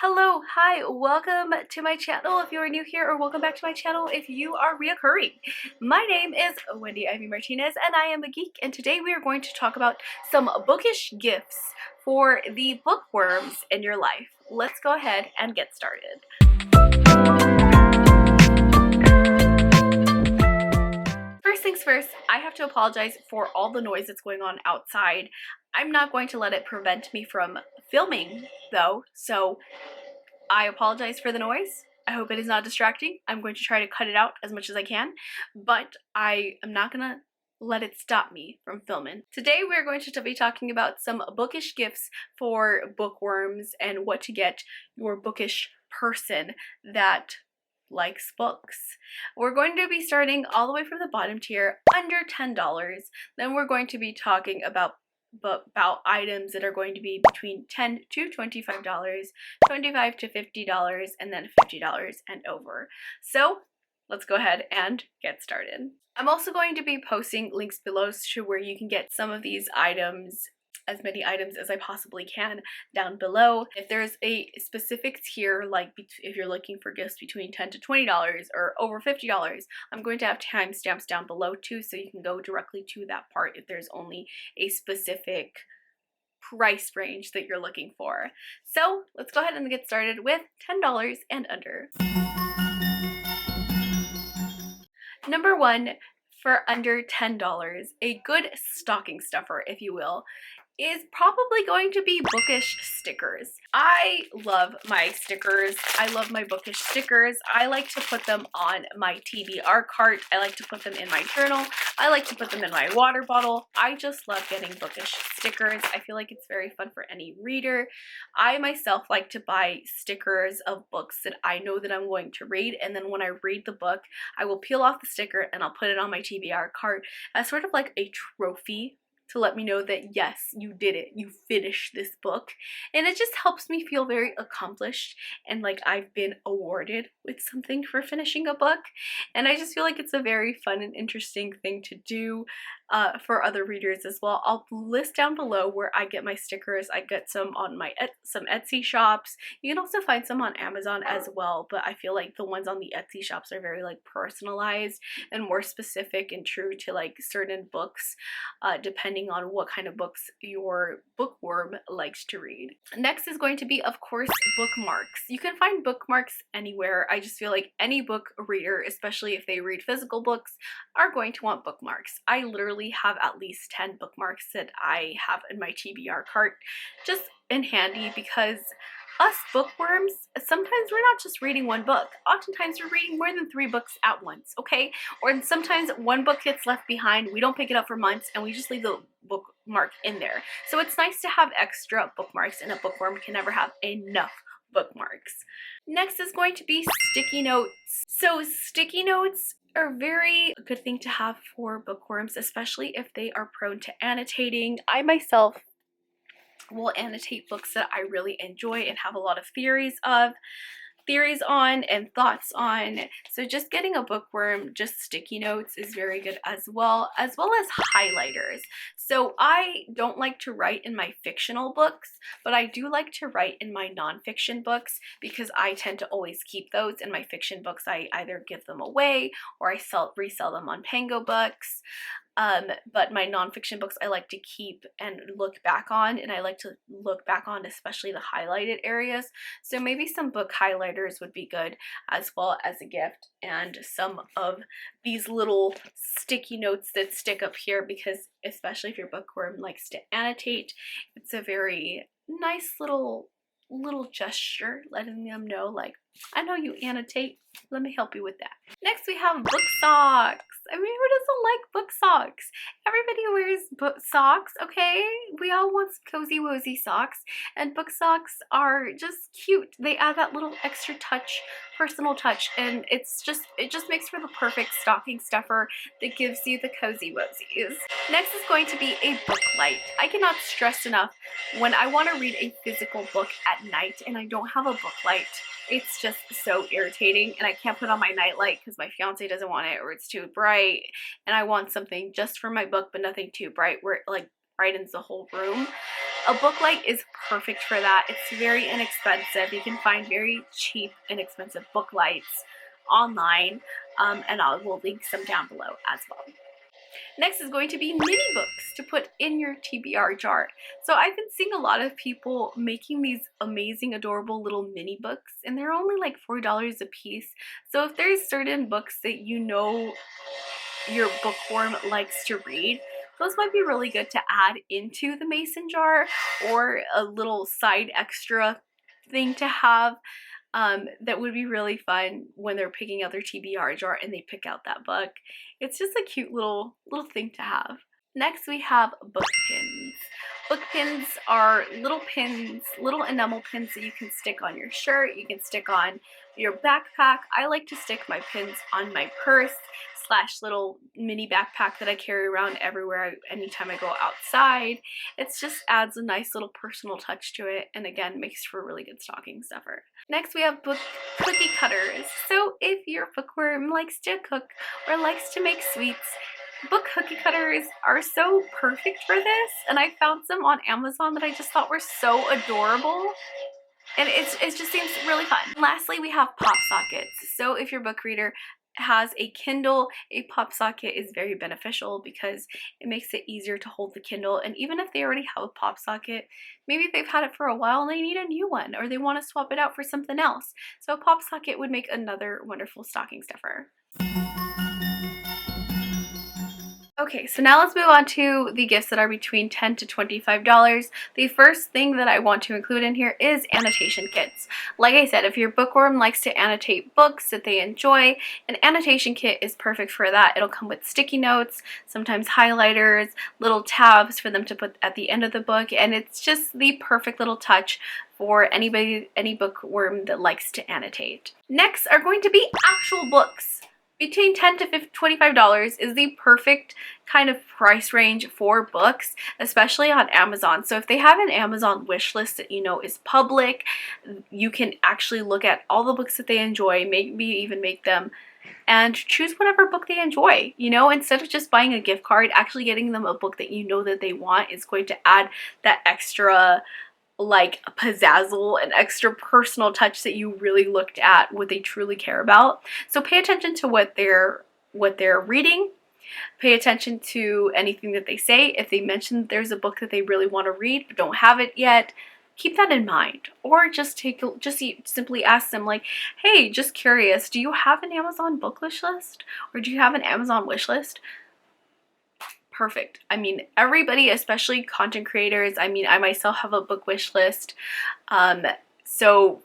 Hello, hi, welcome to my channel if you are new here, or welcome back to my channel if you are reoccurring. My name is Wendy Ivy Martinez and I am a geek, and today we are going to talk about some bookish gifts for the bookworms in your life. Let's go ahead and get started. First things first, I have to apologize for all the noise that's going on outside. I'm not going to let it prevent me from filming though, so I apologize for the noise. I hope it is not distracting. I'm going to try to cut it out as much as I can, but I am not gonna let it stop me from filming. Today we're going to be talking about some bookish gifts for bookworms and what to get your bookish person that likes books. We're going to be starting all the way from the bottom tier, under $10. Then we're going to be talking about items that are going to be between $10 to $25, $25 to $50, and then $50 and over. So let's go ahead and get started. I'm also going to be posting links below to where you can get some of these items, as many items as I possibly can, down below. If there's a specific tier, like if you're looking for gifts between $10 to $20 or over $50, I'm going to have timestamps down below too, so you can go directly to that part if there's only a specific price range that you're looking for. So let's go ahead and get started with $10 and under. Number one, for under $10, a good stocking stuffer, if you will, is probably going to be Bookish Stickers. I love my stickers. I love my Bookish stickers. I like to put them on my TBR cart. I like to put them in my journal. I like to put them in my water bottle. I just love getting Bookish stickers. I feel like it's very fun for any reader. I myself like to buy stickers of books that I know that I'm going to read, and then when I read the book, I will peel off the sticker and I'll put it on my TBR cart as sort of like a trophy to let me know that yes, you did it, you finished this book. And it just helps me feel very accomplished and like I've been awarded with something for finishing a book. And I just feel like it's a very fun and interesting thing to do for other readers as well. I'll list down below where I get my stickers. I get some on my some Etsy shops. You can also find some on Amazon as well, but I feel like the ones on the Etsy shops are very like personalized and more specific and true to like certain books, depending on what kind of books your bookworm likes to read. Next is going to be, of course, bookmarks. You can find bookmarks anywhere. I just feel like any book reader, especially if they read physical books, are going to want bookmarks. I literally have at least 10 bookmarks that I have in my TBR cart just in handy, because us bookworms, sometimes we're not just reading one book. Oftentimes we're reading more than 3 books at once, okay? Or sometimes one book gets left behind, we don't pick it up for months, and we just leave the bookmark in there. So it's nice to have extra bookmarks, and a bookworm can never have enough bookmarks. Next is going to be sticky notes. So sticky notes are a very good thing to have for bookworms, especially if they are prone to annotating. I myself will annotate books that I really enjoy and have a lot of theories on and thoughts on. So just getting a bookworm, just sticky notes, is very good as well as highlighters. So I don't like to write in my fictional books, but I do like to write in my nonfiction books, because I tend to always keep those. In my fiction books, I either give them away or I resell them on Pango Books. But my nonfiction books I like to keep and look back on, and I like to look back on especially the highlighted areas. So maybe some book highlighters would be good as well as a gift, and some of these little sticky notes that stick up here, because especially if your bookworm likes to annotate, it's a very nice little gesture letting them know, like, I know you annotate, let me help you with that. Next we have book socks. I mean, who doesn't like book socks? Everybody wears book socks, okay? We all want some cozy wozy socks, and book socks are just cute. They add that little extra touch, personal touch, and it just makes for the perfect stocking stuffer that gives you the cozy wozies. Next is going to be a book light. I cannot stress enough, when I want to read a physical book at night and I don't have a book light, it's just so irritating, and I can't put on my nightlight because my fiance doesn't want it, or it's too bright, and I want something just for my book but nothing too bright where it like brightens the whole room. A book light is perfect for that. It's very inexpensive. You can find very cheap, inexpensive book lights online, and I will link some down below as well. Next is going to be mini books to put in your TBR jar. So I've been seeing a lot of people making these amazing, adorable little mini books, and they're only like $4 a piece. So if there's certain books that you know your bookworm likes to read, those might be really good to add into the mason jar, or a little side extra thing to have. That would be really fun when they're picking out their TBR jar and they pick out that book. It's just a cute little thing to have. Next we have book pins. Book pins are little pins, little enamel pins that you can stick on your shirt, you can stick on your backpack. I like to stick my pins on my purse / little mini backpack that I carry around everywhere anytime I go outside. It just adds a nice little personal touch to it, and again makes for a really good stocking stuffer. Next we have book cookie cutters. So if your bookworm likes to cook or likes to make sweets, book cookie cutters are so perfect for this, and I found some on Amazon that I just thought were so adorable. And it just seems really fun. Lastly, we have pop sockets. So if your book reader has a Kindle, a pop socket is very beneficial because it makes it easier to hold the Kindle. And even if they already have a pop socket, maybe they've had it for a while and they need a new one, or they want to swap it out for something else. So a pop socket would make another wonderful stocking stuffer. Okay, so now let's move on to the gifts that are between $10 to $25. The first thing that I want to include in here is annotation kits. Like I said, if your bookworm likes to annotate books that they enjoy, an annotation kit is perfect for that. It'll come with sticky notes, sometimes highlighters, little tabs for them to put at the end of the book, and it's just the perfect little touch for any bookworm that likes to annotate. Next are going to be actual books. Between $10 to $25 is the perfect kind of price range for books, especially on Amazon. So if they have an Amazon wish list that you know is public, you can actually look at all the books that they enjoy, maybe even make them, and choose whatever book they enjoy. You know, instead of just buying a gift card, actually getting them a book that you know that they want is going to add that extra like pizzazzle, an extra personal touch that you really looked at what they truly care about. So pay attention to what they're reading. Pay attention to anything that they say. If they mention that there's a book that they really want to read but don't have it yet, keep that in mind. Or just simply ask them, like, hey, just curious, do you have an Amazon book wish list? Or do you have an Amazon wish list? Perfect. I mean, everybody, especially content creators, I mean, I myself have a book wish list, so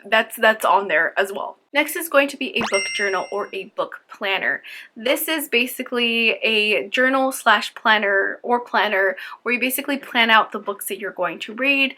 that's on there as well. Next is going to be a book journal or a book planner. This is basically a journal / planner or planner where you basically plan out the books that you're going to read,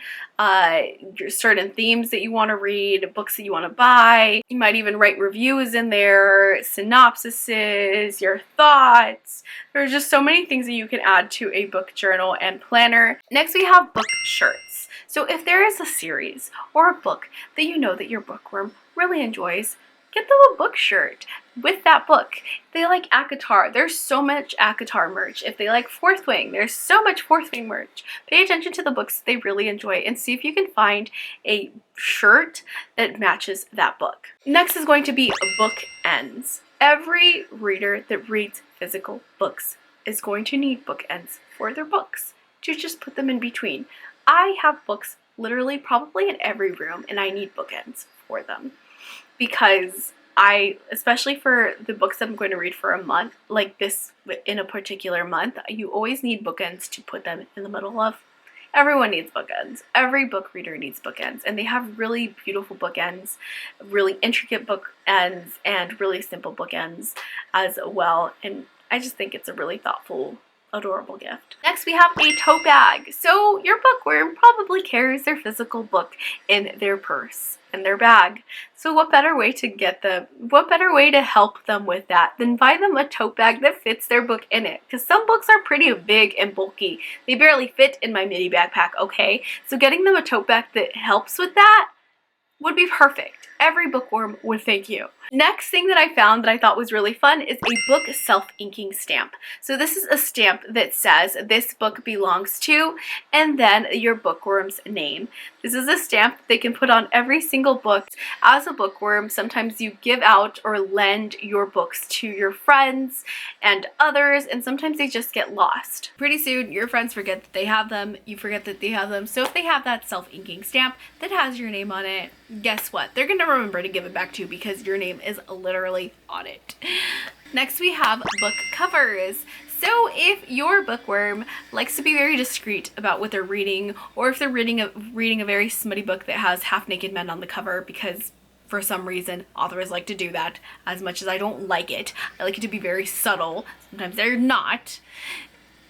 certain themes that you want to read, books that you want to buy. You might even write reviews in there, synopsises, your thoughts. There's just so many things that you can add to a book journal and planner. Next we have book shirts. So if there is a series or a book that you know that your bookworm really enjoys, get them a book shirt with that book. If they like ACOTAR, there's so much ACOTAR merch. If they like Fourth Wing, there's so much Fourth Wing merch. Pay attention to the books they really enjoy and see if you can find a shirt that matches that book. Next is going to be bookends. Every reader that reads physical books is going to need bookends for their books to just put them in between. I have books literally probably in every room, and I need bookends for them because especially for the books that I'm going to read for a month, like this in a particular month, you always need bookends to put them in the middle of. Everyone needs bookends. Every book reader needs bookends, and they have really beautiful bookends, really intricate bookends, and really simple bookends as well, and I just think it's a really thoughtful, adorable gift. Next we have a tote bag. So your bookworm probably carries their physical book in their purse, in their bag. So what better way to help them with that than buy them a tote bag that fits their book in it? Because some books are pretty big and bulky. They barely fit in my mini backpack, okay? So getting them a tote bag that helps with that would be perfect. Every bookworm would thank you. Next thing that I found that I thought was really fun is a book self-inking stamp. So this is a stamp that says this book belongs to, and then your bookworm's name. This is a stamp they can put on every single book. As a bookworm, sometimes you give out or lend your books to your friends and others, and sometimes they just get lost. Pretty soon, your friends forget that they have them, you forget that they have them. So if they have that self-inking stamp that has your name on it, guess what? They're gonna remember to give it back to you because your name is literally on it. Next we have book covers. So if your bookworm likes to be very discreet about what they're reading, or if they're reading a very smutty book that has half-naked men on the cover, because for some reason authors like to do that, as much as I don't like it, I like it to be very subtle, sometimes they're not.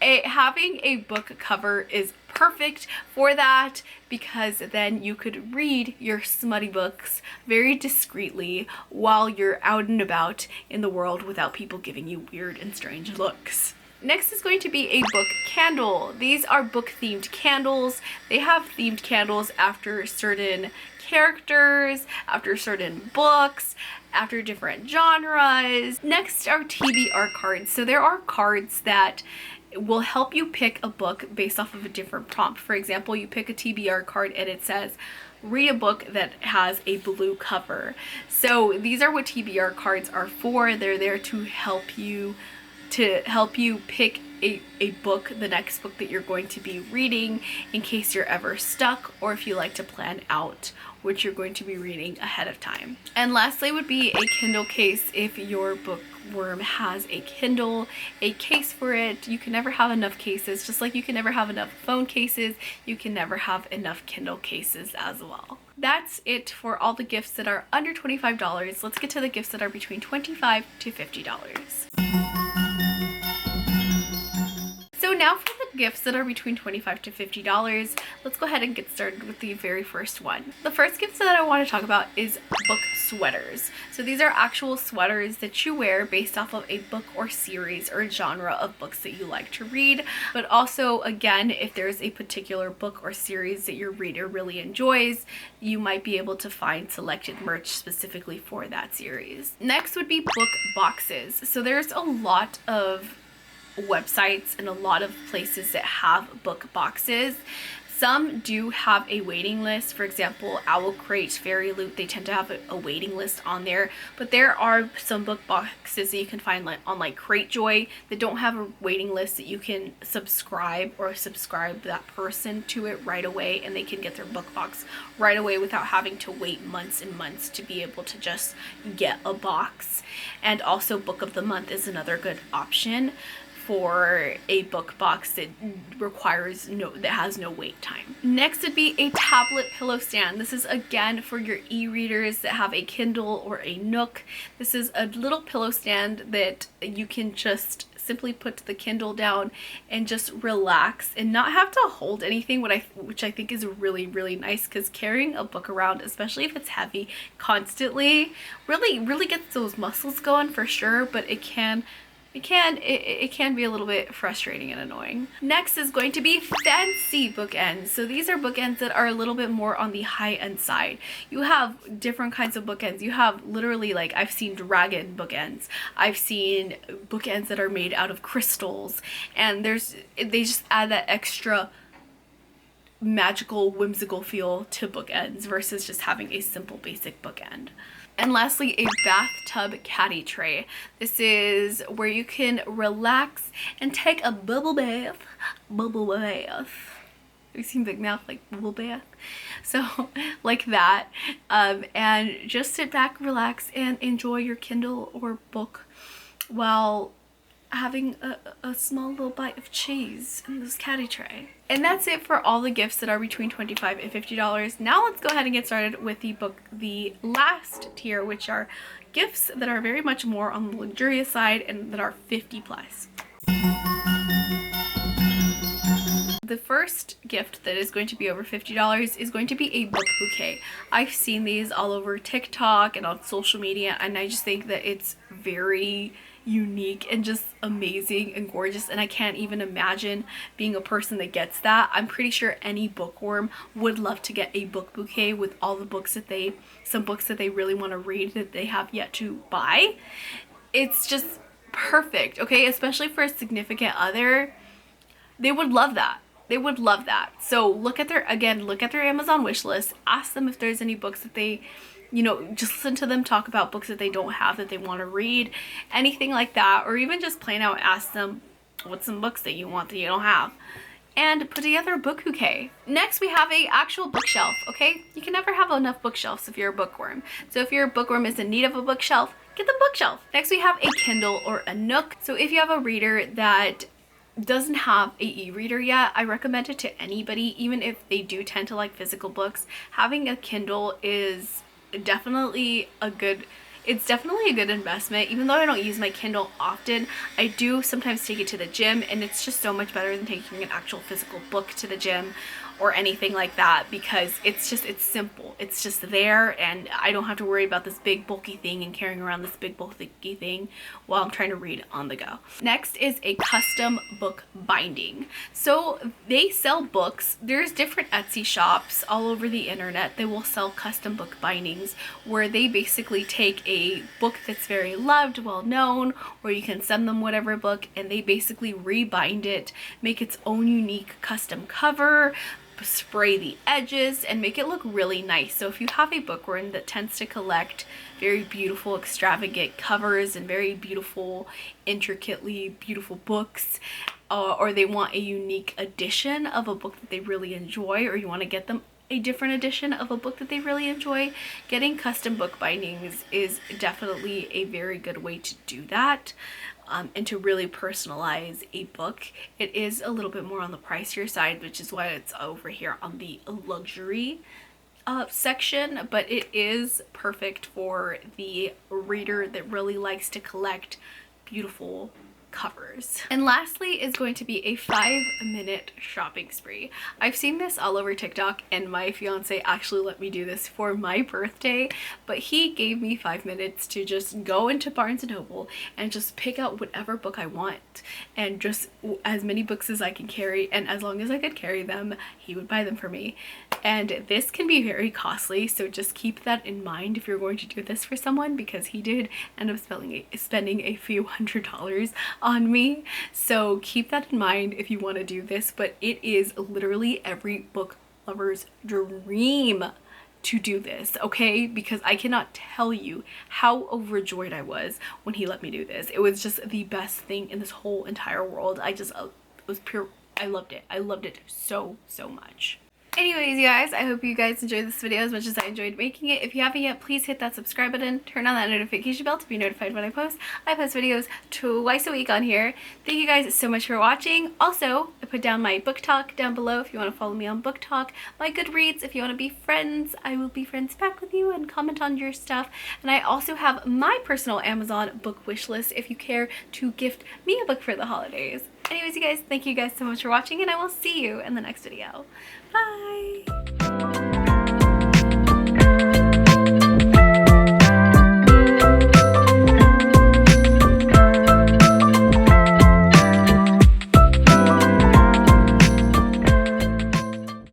Having a book cover is perfect for that, because then you could read your smutty books very discreetly while you're out and about in the world without people giving you weird and strange looks. Next is going to be a book candle. These are book themed candles. They have themed candles after certain characters, after certain books, after different genres. Next are TBR cards. So there are cards that will help you pick a book based off of a different prompt. For example, you pick a TBR card and it says, read a book that has a blue cover. So these are what TBR cards are for. They're there to help you pick a book, the next book that you're going to be reading, in case you're ever stuck, or if you like to plan out what you're going to be reading ahead of time. And lastly would be a Kindle case. If your bookworm has a Kindle, a case for it. You can never have enough cases, just like you can never have enough phone cases, you can never have enough Kindle cases as well. That's it for all the gifts that are under $25. Let's get to the gifts that are between $25 to $50. So now for the gifts that are between $25 to $50, let's go ahead and get started with the very first one. The first gift that I want to talk about is book sweaters. So these are actual sweaters that you wear based off of a book or series or genre of books that you like to read. But also, again, if there's a particular book or series that your reader really enjoys, you might be able to find selected merch specifically for that series. Next would be book boxes. So there's a lot of websites and a lot of places that have book boxes. Some do have a waiting list. For example, Owl Crate, Fairy Loot, they tend to have a waiting list on there. But there are some book boxes that you can find on like Cratejoy that don't have a waiting list, that you can subscribe that person to it right away, and they can get their book box right away without having to wait months and months to be able to just get a box. And also Book of the Month is another good option for a book box that has no wait time. Next would be a tablet pillow stand. This is again for your e-readers that have a Kindle or a Nook. This is a little pillow stand that you can just simply put the Kindle down and just relax and not have to hold anything, which I think is really, really nice, because carrying a book around, especially if it's heavy, constantly really gets those muscles going for sure, but it can be a little bit frustrating and annoying. Next is going to be fancy bookends. So these are bookends that are a little bit more on the high-end side. You have different kinds of bookends. You have literally, like, I've seen dragon bookends. I've seen bookends that are made out of crystals, and they just add that extra magical, whimsical feel to bookends versus just having a simple basic bookend. And lastly, a bathtub caddy tray. This is where you can relax and take a bubble bath. Have you seen Big Mouth, like bubble bath? So like that, and just sit back, relax, and enjoy your Kindle or book while having a small little bite of cheese in this caddy tray. And that's it for all the gifts that are between $25 and $50. Now let's go ahead and get started with the last tier, which are gifts that are very much more on the luxurious side and that are 50 plus. The first gift that is going to be over $50 is going to be a book bouquet. I've seen these all over TikTok and on social media, and I just think that it's very unique and just amazing and gorgeous, and I can't even imagine being a person that gets that. I'm pretty sure any bookworm would love to get a book bouquet with all the books that some books that they really want to read that they have yet to buy. It's just perfect, okay? Especially for a significant other. They would love that. They would love that. So look at their Amazon wish list. Ask them if there's any books that they, you know, just listen to them talk about books that they don't have that they want to read, anything like that. Or even just plain out ask them what's some books that you want that you don't have, and put together a book bouquet. Next, we have a actual bookshelf, okay? You can never have enough bookshelves if you're a bookworm. So if your bookworm is in need of a bookshelf, get the bookshelf. Next, we have a Kindle or a Nook. So if you have a reader that doesn't have a e-reader yet, I recommend it to anybody, even if they do tend to like physical books. Having a Kindle is definitely a good investment. Even though I don't use my Kindle often, I do sometimes take it to the gym, and it's just so much better than taking an actual physical book to the gym or anything like that, because it's simple. It's just there, and I don't have to worry about this big bulky thing and carrying around this big bulky thing while I'm trying to read on the go. Next is a custom book binding. So they sell books. There's different Etsy shops all over the internet. They will sell custom book bindings where they basically take a book that's very loved, well known, or you can send them whatever book, and they basically rebind it, make its own unique custom cover, spray the edges, and make it look really nice. So if you have a bookworm that tends to collect very beautiful, extravagant covers and very beautiful, intricately beautiful books, or they want a unique edition of a book that they really enjoy, or you want to get them a different edition of a book that they really enjoy, getting custom book bindings is definitely a very good way to do that. And to really personalize a book. It is a little bit more on the pricier side, which is why it's over here on the luxury section, but it is perfect for the reader that really likes to collect beautiful covers. And lastly is going to be a 5-minute shopping spree. I've seen this all over TikTok, and my fiance actually let me do this for my birthday, but he gave me 5 minutes to just go into Barnes & Noble and just pick out whatever book I want, and just as many books as I can carry, and as long as I could carry them, he would buy them for me. And this can be very costly, so just keep that in mind if you're going to do this for someone, because he did end up spending a few $100s on me. So keep that in mind if you want to do this, but it is literally every book lover's dream to do this, okay? Because I cannot tell you how overjoyed I was when he let me do this. It was just the best thing in this whole entire world. It was pure, I loved it. I loved it so much. Anyways, you guys, I hope you guys enjoyed this video as much as I enjoyed making it. If you haven't yet, please hit that subscribe button, turn on that notification bell to be notified when I post. I post videos twice a week on here. Thank you guys so much for watching. Also, I put down my Booktok down below if you want to follow me on Booktok. My Goodreads, if you want to be friends, I will be friends back with you and comment on your stuff. And I also have my personal Amazon book wish list if you care to gift me a book for the holidays. Anyways, you guys, thank you guys so much for watching, and I will see you in the next video. Bye!